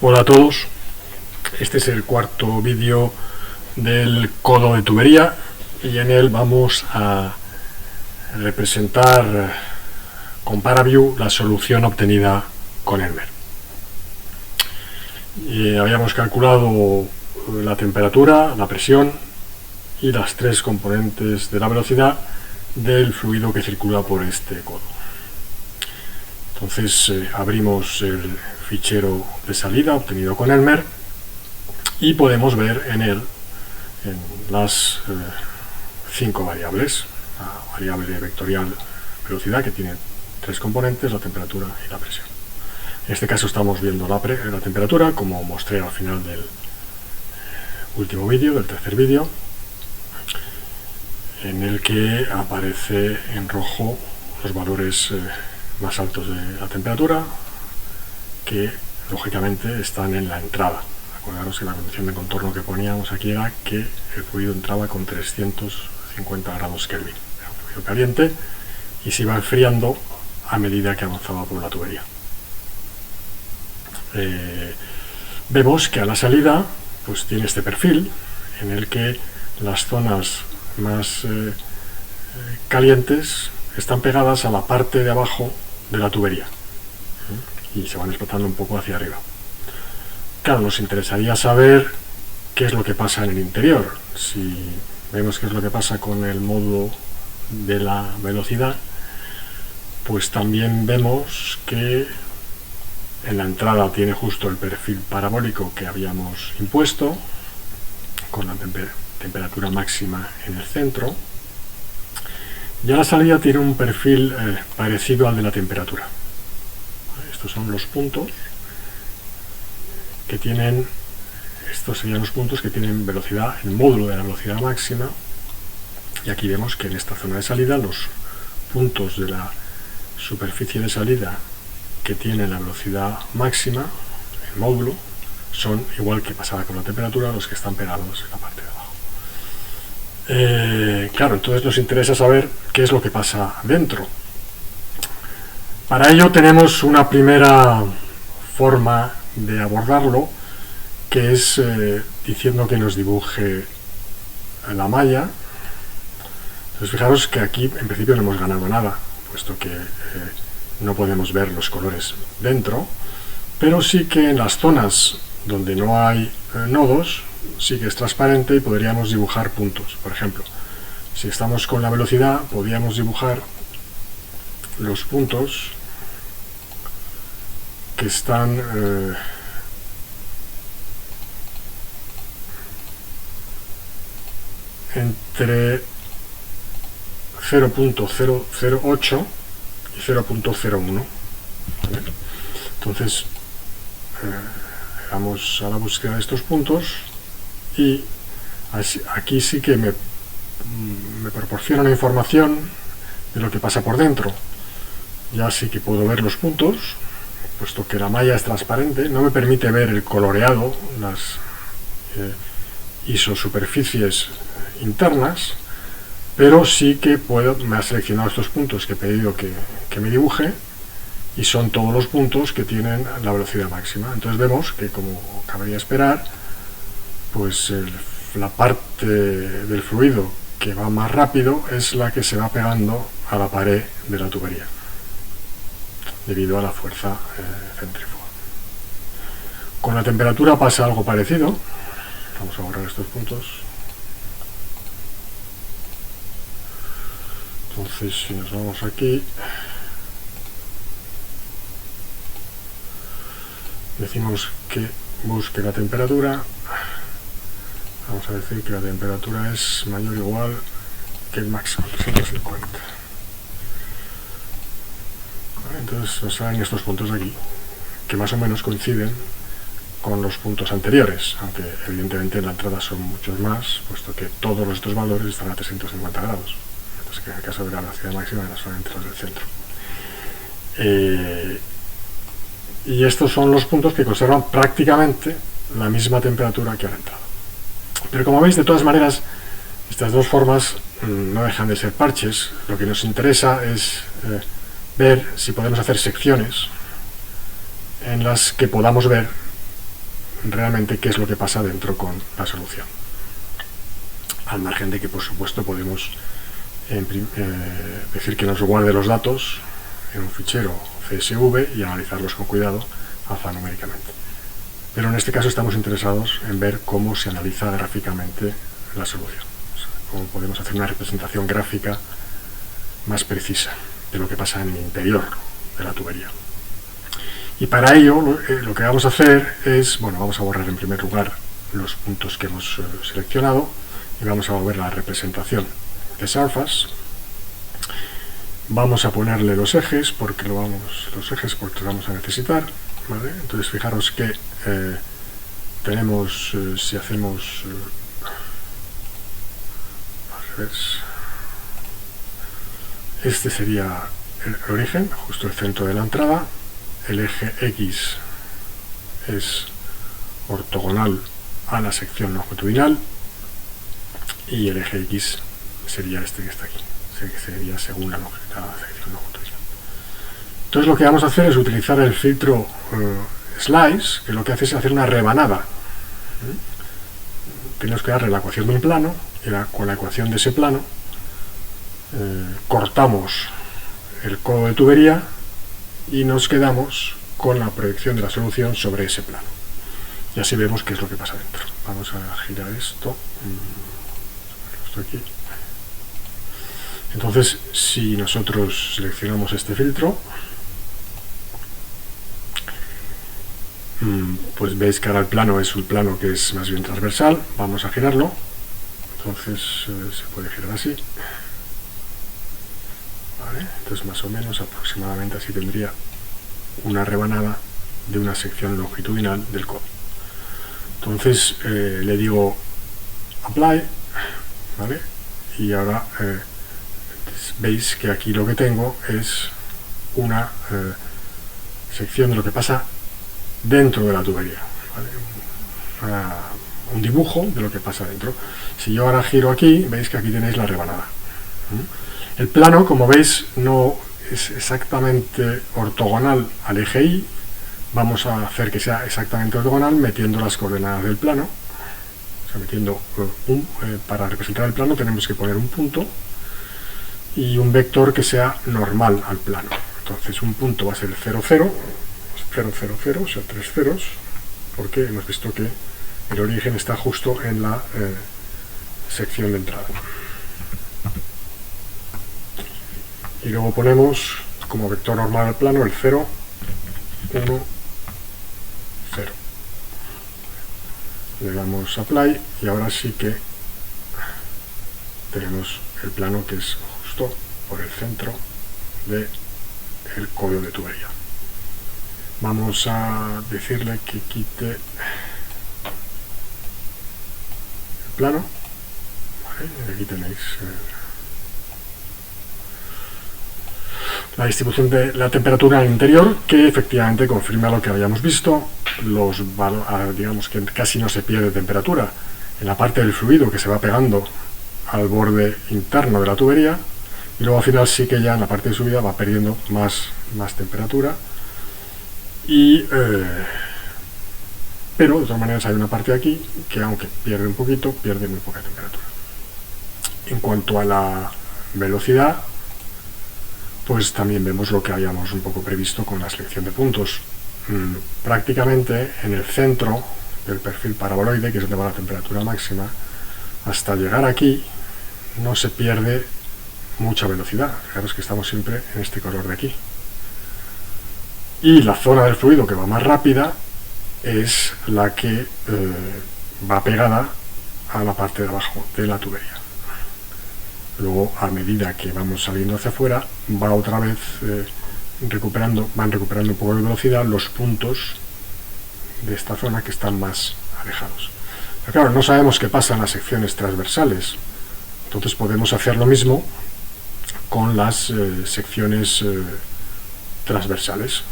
Hola a todos, este es el cuarto vídeo del codo de tubería y en él vamos a representar con ParaView la solución obtenida con Elmer. Habíamos calculado la temperatura, la presión y las tres componentes de la velocidad del fluido que circula por este codo. Entonces abrimos el fichero de salida obtenido con Elmer y podemos ver en él las 5 variables: la variable vectorial velocidad, que tiene tres componentes: la temperatura y la presión. En este caso estamos viendo la temperatura, como mostré al final del último vídeo, del tercer vídeo, en el que aparece en rojo los valores más altos de la temperatura, que lógicamente están en la entrada. Acordaros que la condición de contorno que poníamos aquí era que el fluido entraba con 350 grados Kelvin. Era un fluido caliente y se iba enfriando a medida que avanzaba por la tubería. Vemos que a la salida pues tiene este perfil en el que las zonas más calientes están pegadas a la parte de abajo de la tubería y se van desplazando un poco hacia arriba. Claro, nos interesaría saber qué es lo que pasa en el interior. Si vemos qué es lo que pasa con el módulo de la velocidad, pues también vemos que en la entrada tiene justo el perfil parabólico que habíamos impuesto, con la temperatura máxima en el centro, y a la salida tiene un perfil parecido al de la temperatura. Estos son los puntos que tienen, estos serían los puntos que tienen velocidad, el módulo de la velocidad máxima, y aquí vemos que en esta zona de salida los puntos de la superficie de salida que tienen la velocidad máxima, el módulo, son, igual que pasaba con la temperatura, los que están pegados en la parte de abajo. Claro, entonces nos interesa saber qué es lo que pasa dentro. Para ello tenemos una primera forma de abordarlo, que es diciendo que nos dibuje la malla. Entonces fijaros que aquí en principio no hemos ganado nada, puesto que no podemos ver los colores dentro, pero sí que en las zonas donde no hay nodos sí que es transparente y podríamos dibujar puntos. Por ejemplo, si estamos con la velocidad, podríamos dibujar los puntos que están entre 0.008 y 0.01. ¿vale? Entonces vamos a la búsqueda de estos puntos y aquí sí que me proporciona una información de lo que pasa por dentro. Ya sí que puedo ver los puntos, puesto que la malla es transparente. No me permite ver el coloreado, las isosuperficies internas, pero sí que me ha seleccionado estos puntos que he pedido que me dibuje, y son todos los puntos que tienen la velocidad máxima. Entonces vemos que, como cabría esperar, pues la parte del fluido que va más rápido es la que se va pegando a la pared de la tubería, debido a la fuerza centrífuga. Con la temperatura pasa algo parecido. Vamos a borrar estos puntos. Entonces, si nos vamos aquí, decimos que busque la temperatura. Vamos a decir que la temperatura es mayor o igual que el máximo, 350. Entonces nos salen estos puntos de aquí, que más o menos coinciden con los puntos anteriores, aunque evidentemente en la entrada son muchos más, puesto que todos estos valores están a 350 grados. Entonces, que en el caso de la velocidad máxima eran solamente los del centro. Y estos son los puntos que conservan prácticamente la misma temperatura que a la entrada. Pero como veis, de todas maneras, estas dos formas no dejan de ser parches. Lo que nos interesa es ver si podemos hacer secciones en las que podamos ver realmente qué es lo que pasa dentro con la solución. Al margen de que, por supuesto, podemos decir que nos guarde los datos en un fichero CSV y analizarlos con cuidado alfanuméricamente. Pero en este caso estamos interesados en ver cómo se analiza gráficamente la solución, o sea, cómo podemos hacer una representación gráfica más precisa de lo que pasa en el interior de la tubería. Y para ello lo que vamos a hacer es, bueno, vamos a borrar en primer lugar los puntos que hemos seleccionado y vamos a mover la representación de surface. Vamos a ponerle los ejes porque lo vamos a necesitar, ¿vale? Entonces fijaros que tenemos, si hacemos al revés, este sería el origen, justo el centro de la entrada. El eje X es ortogonal a la sección longitudinal y el eje X sería este que está aquí, que sería según la sección longitudinal. Entonces lo que vamos a hacer es utilizar el filtro Slice, que lo que hace es hacer una rebanada. Tenemos que darle la ecuación de un plano y con la ecuación de ese plano cortamos el codo de tubería y nos quedamos con la proyección de la solución sobre ese plano. Y así vemos qué es lo que pasa dentro. Vamos a girar esto aquí. Entonces, si nosotros seleccionamos este filtro, pues veis que ahora el plano es un plano que es más bien transversal. Vamos a girarlo. Entonces se puede girar así. ¿Vale? Entonces más o menos aproximadamente así tendría una rebanada de una sección longitudinal del codo. Entonces le digo apply, ¿vale? Y ahora veis que aquí lo que tengo es una sección de lo que pasa dentro de la tubería, ¿vale? Un dibujo de lo que pasa dentro. Si yo ahora giro aquí, veis que aquí tenéis la rebanada. El plano, como veis, no es exactamente ortogonal al eje Y. Vamos a hacer que sea exactamente ortogonal metiendo las coordenadas del plano. O sea, metiendo para representar el plano tenemos que poner un punto y un vector que sea normal al plano. Entonces un punto va a ser el 0, 0, 0, 0, 0, o sea, 3 ceros, porque hemos visto que el origen está justo en la sección de entrada. Y luego ponemos como vector normal al plano el 0, 1, 0. Le damos apply y ahora sí que tenemos el plano que es justo por el centro del codo de tubería. Vamos a decirle que quite el plano. Vale, aquí tenéis la distribución de la temperatura en el interior, que efectivamente confirma lo que habíamos visto. Digamos que casi no se pierde temperatura en la parte del fluido que se va pegando al borde interno de la tubería, y luego al final sí que ya en la parte de subida va perdiendo más temperatura, pero de todas maneras hay una parte de aquí que, aunque pierde un poquito, pierde muy poca temperatura. En cuanto a la velocidad, pues también vemos lo que habíamos un poco previsto con la selección de puntos. Prácticamente en el centro del perfil paraboloide, que es donde va la temperatura máxima, hasta llegar aquí no se pierde mucha velocidad. Fijaros que estamos siempre en este color de aquí. Y la zona del fluido que va más rápida es la que va pegada a la parte de abajo de la tubería. Luego, a medida que vamos saliendo hacia afuera, va otra vez van recuperando un poco de velocidad los puntos de esta zona que están más alejados. Pero claro, no sabemos qué pasa en las secciones transversales, entonces podemos hacer lo mismo con las secciones transversales.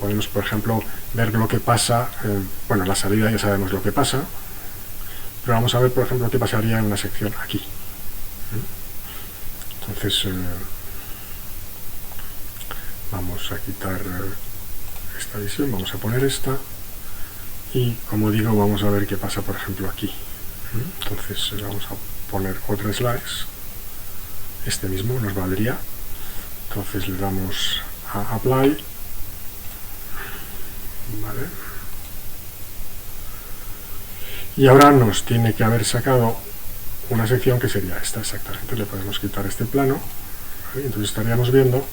Podemos, por ejemplo, ver lo que pasa, bueno, en la salida ya sabemos lo que pasa, pero vamos a ver, por ejemplo, qué pasaría en una sección aquí. Entonces vamos a quitar esta visión, vamos a poner esta y como digo, vamos a ver qué pasa por ejemplo aquí. Entonces vamos a poner otro slice, este mismo nos valdría. Entonces le damos a apply, vale, y ahora nos tiene que haber sacado una sección que sería esta exactamente. Le podemos quitar este plano, ¿vale? Entonces estaríamos viendo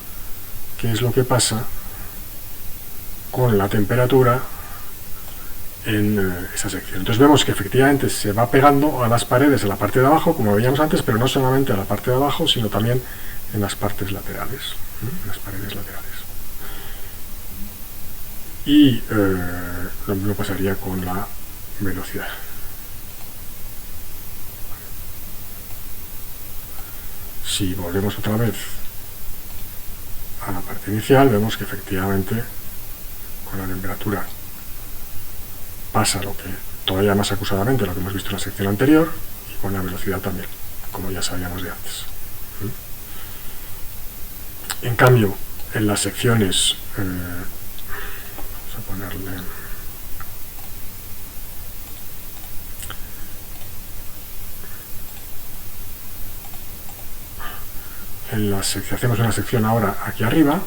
qué es lo que pasa con la temperatura en esa sección. Entonces vemos que efectivamente se va pegando a las paredes, a la parte de abajo, como veíamos antes, pero no solamente a la parte de abajo, sino también en las partes laterales, en las paredes laterales. Y lo mismo pasaría con la velocidad. Si volvemos otra vez a la parte inicial, vemos que efectivamente con la temperatura pasa lo que todavía más acusadamente lo que hemos visto en la sección anterior, y con la velocidad también, como ya sabíamos de antes. En cambio, en las secciones, vamos a ponerle si hacemos una sección ahora aquí arriba,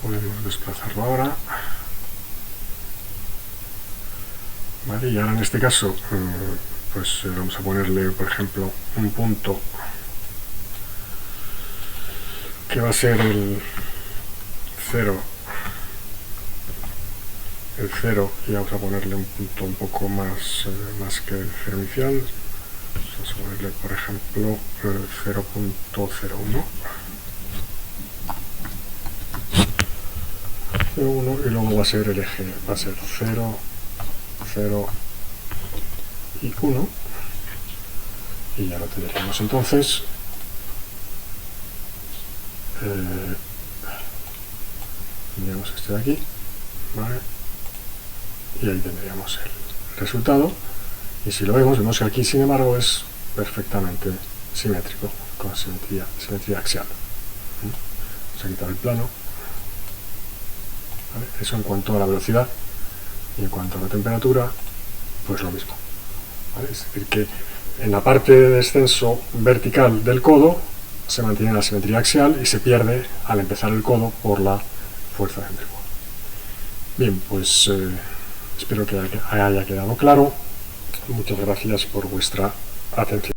podemos desplazarlo ahora, ¿vale? Y ahora en este caso pues vamos a ponerle por ejemplo un punto que va a ser el 0, y vamos a ponerle un punto un poco más que el 0 inicial. Vamos a ponerle por ejemplo 0.01, y luego va a ser el eje, va a ser 0, 0 y 1, y ya lo tendríamos. Entonces tendríamos este de aquí, ¿vale? Y ahí tendríamos el resultado. Y si lo vemos, vemos que aquí sin embargo es perfectamente simétrico, con simetría axial. Vamos a quitar el plano, ¿vale? Eso en cuanto a la velocidad, y en cuanto a la temperatura, pues lo mismo, ¿vale? Es decir, que en la parte de descenso vertical del codo se mantiene la simetría axial y se pierde al empezar el codo por la fuerza centrífuga. Bien, pues espero que haya quedado claro. Muchas gracias por vuestra atención.